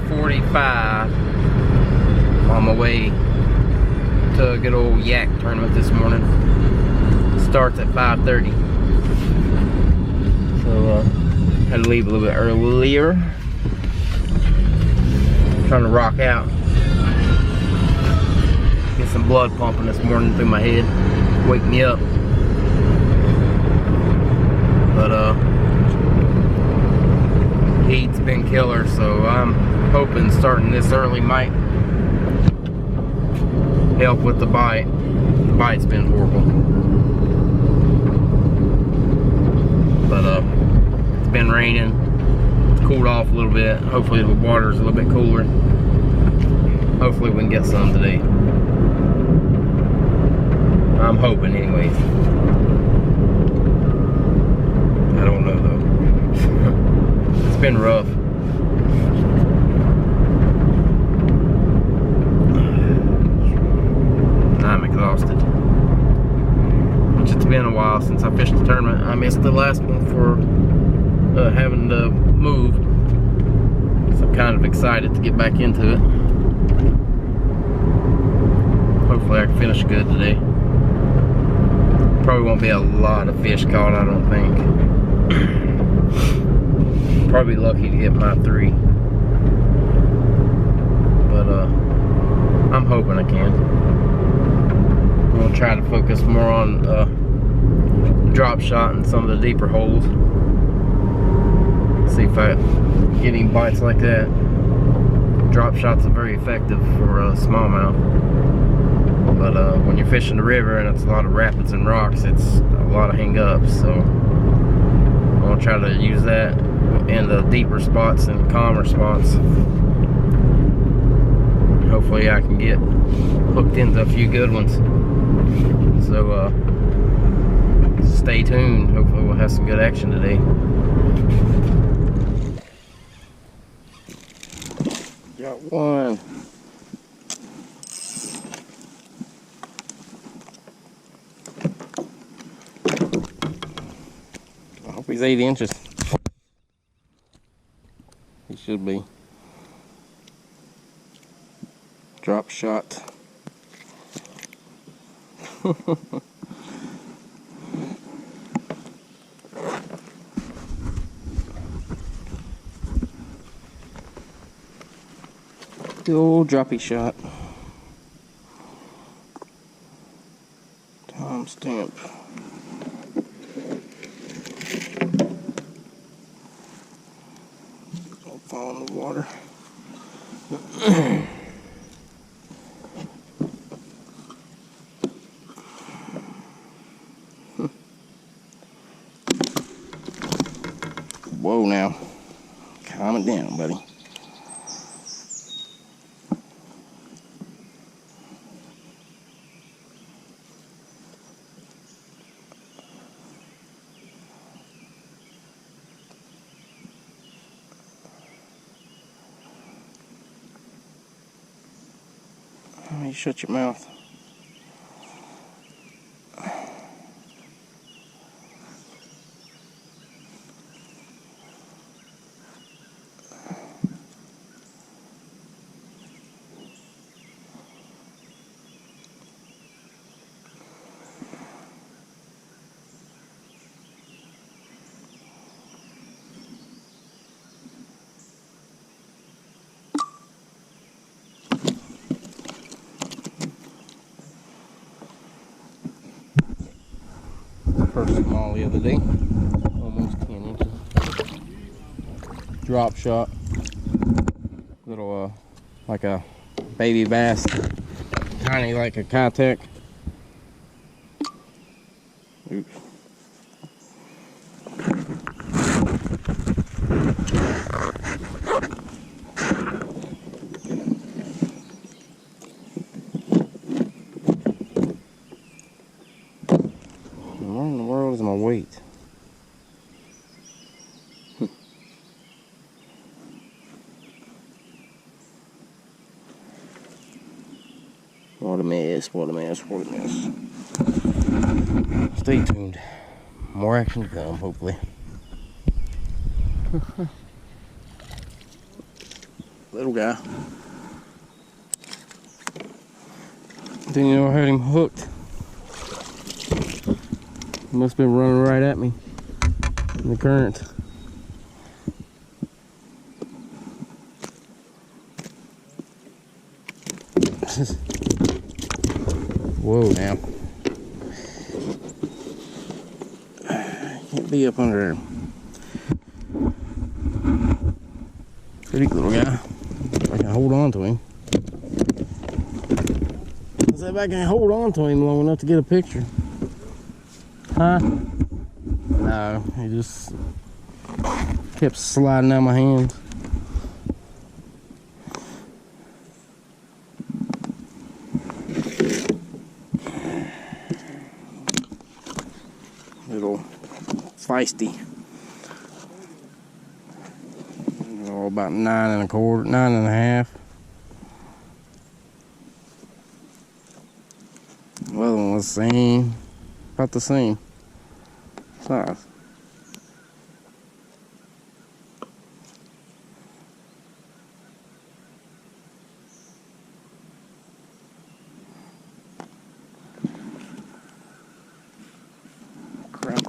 4:45 on my way to a good old yak tournament this morning. It starts at 5:30. So had to leave a little bit earlier. Trying to rock out. Get some blood pumping this morning through my head. Wake me up. But heat's been killer, so I'm hoping starting this early might help with the bite. The bite's been horrible. But it's been raining. It's cooled off a little bit. Hopefully the water's a little bit cooler. Hopefully we can get some today. I'm hoping anyways. I don't know though. It's been rough. I'm exhausted. Which it's been a while since I fished the tournament. I missed the last one for having to move. So I'm kind of excited to get back into it. Hopefully I can finish good today. Probably won't be a lot of fish caught, I don't think. Probably lucky to get my 3. But I'm hoping I can. I'm gonna try to focus more on drop shot and some of the deeper holes. See if I get any bites like that. Drop shots are very effective for smallmouth. But when you're fishing the river and it's a lot of rapids and rocks, it's a lot of hang-ups. So I'm gonna try to use that in the deeper spots and calmer spots. Hopefully I can get hooked into a few good ones. So stay tuned. Hopefully we'll have some good action today. Got one. I hope he's 8 inches. He should be. Drop shot. The old droppy shot. Time stamp. Don't fall in the water. Whoa now. Calm it down, buddy. You shut your mouth. First small the other day, almost 10 inches. Drop shot, little like a baby bass, tiny like a Kayak. Oops. Where in the world is my weight? What a mess, what a mess, what a mess. Stay tuned. More action to come, hopefully. Little guy. Didn't know I had him hooked. He must have been running right at me in the current. Whoa now. Can't be up under there. Pretty little guy. I can hold on to him. Let's see if I can hold on to him long enough to get a picture. Huh? No, he just kept sliding out my hands. Little feisty. Oh, about 9 1/4, 9 1/2. The other one was the same, about the same size. Crap.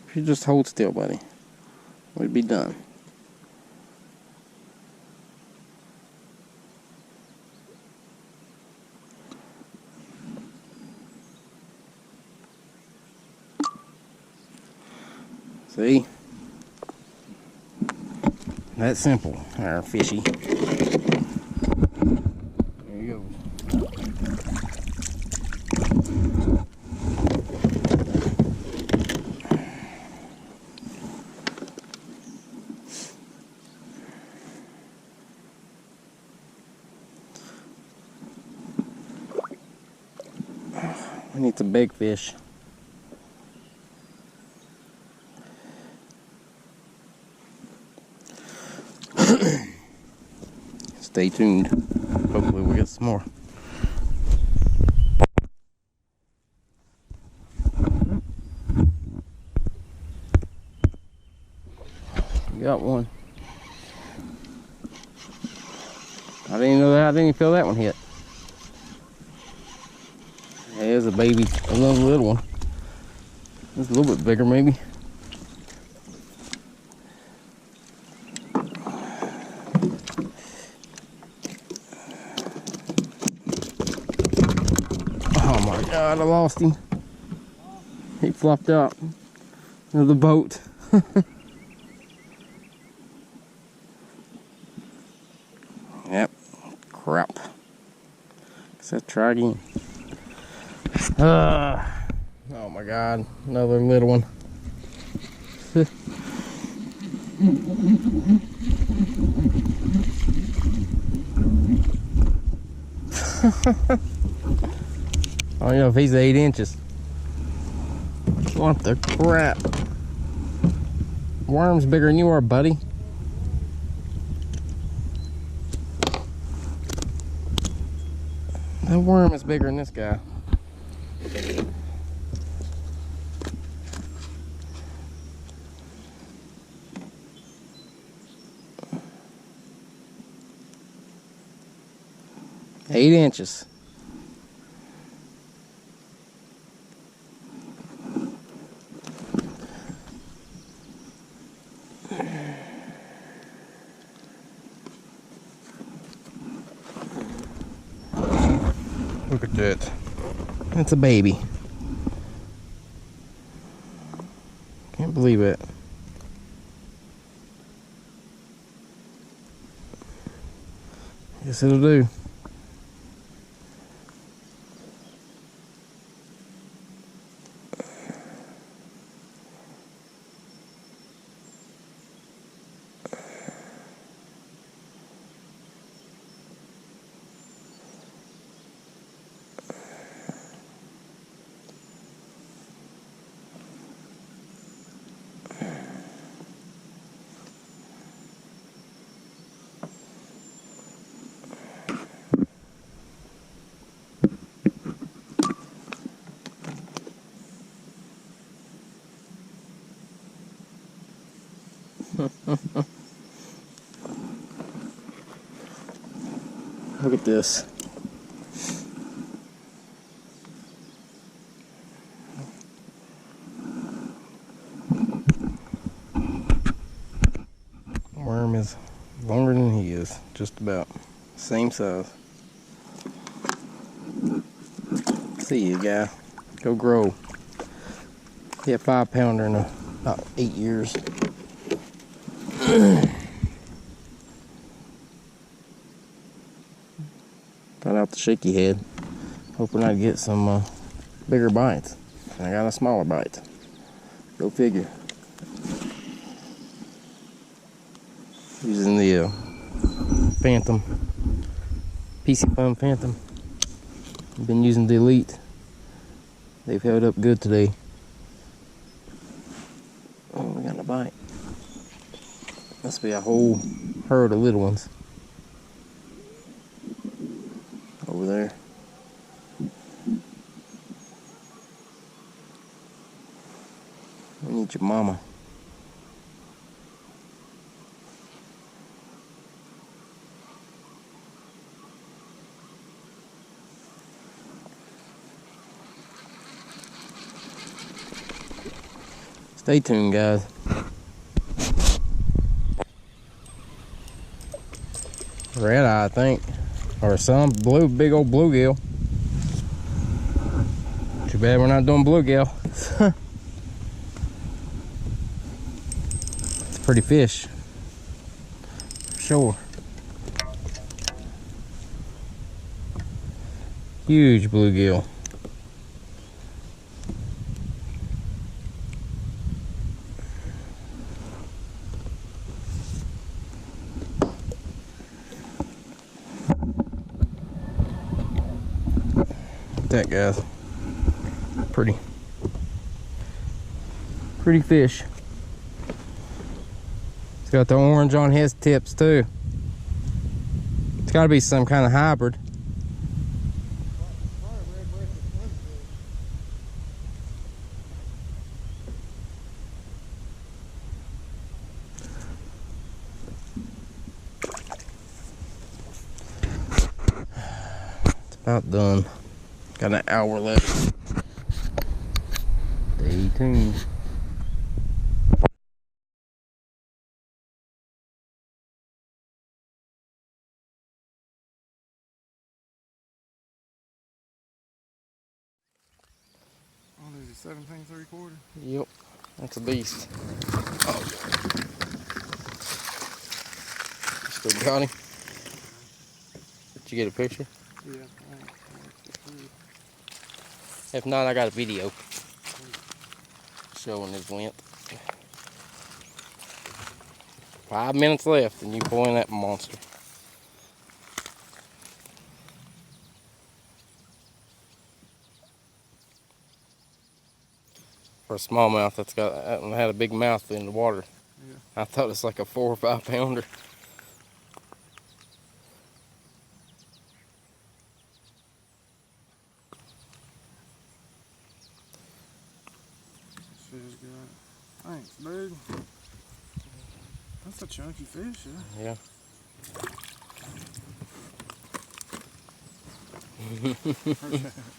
If you just hold still, buddy, we'd be done. See? That simple, our fishy. There you go. We need some big fish. Stay tuned. Hopefully we'll get some more. Got one. I didn't know that. I didn't even feel that one hit. There's a baby, another little one. It's a little bit bigger, maybe. Oh my God, I lost him. He flopped out of the boat. Yep, crap. Guess I'll try again. Oh my God, another little one. I don't know if he's 8 inches. What the crap? Worm's bigger than you are, buddy. That worm is bigger than this guy. Eight inches. Look at that. That's a baby. Can't believe it. Guess it'll do. Look at this. Worm is longer than he is, just about. Same size. See you, guy. Go grow. He had 5-pounder in about 8 years. Got out the shaky head, hoping I'd get some bigger bites. And I got a smaller bite. Go figure. Using the Phantom, PC Fun Phantom. I've been using the Elite. They've held up good today. Oh, we got a bite. Must be a whole herd of little ones over there. We need your mama. Stay tuned, guys. Red eye, I think, or some big old bluegill. Too bad we're not doing bluegill. It's a pretty fish, for sure. Huge bluegill. That, guys, pretty fish. It's got the orange on his tips too. It's got to be some kind of hybrid. It's about done. Got an hour left. Stay tuned. Oh, there's a 17 3/4. Yep, that's a beast. Oh. Still got him. Did you get a picture? Yeah. If not, I got a video showing his length. 5 minutes left and you pull in that monster. For a smallmouth, that one had a big mouth in the water. Yeah. I thought it's like a 4 or 5 pounder. Fish good. Thanks, dude. That's a chunky fish, Yeah. Appreciate it,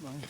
man.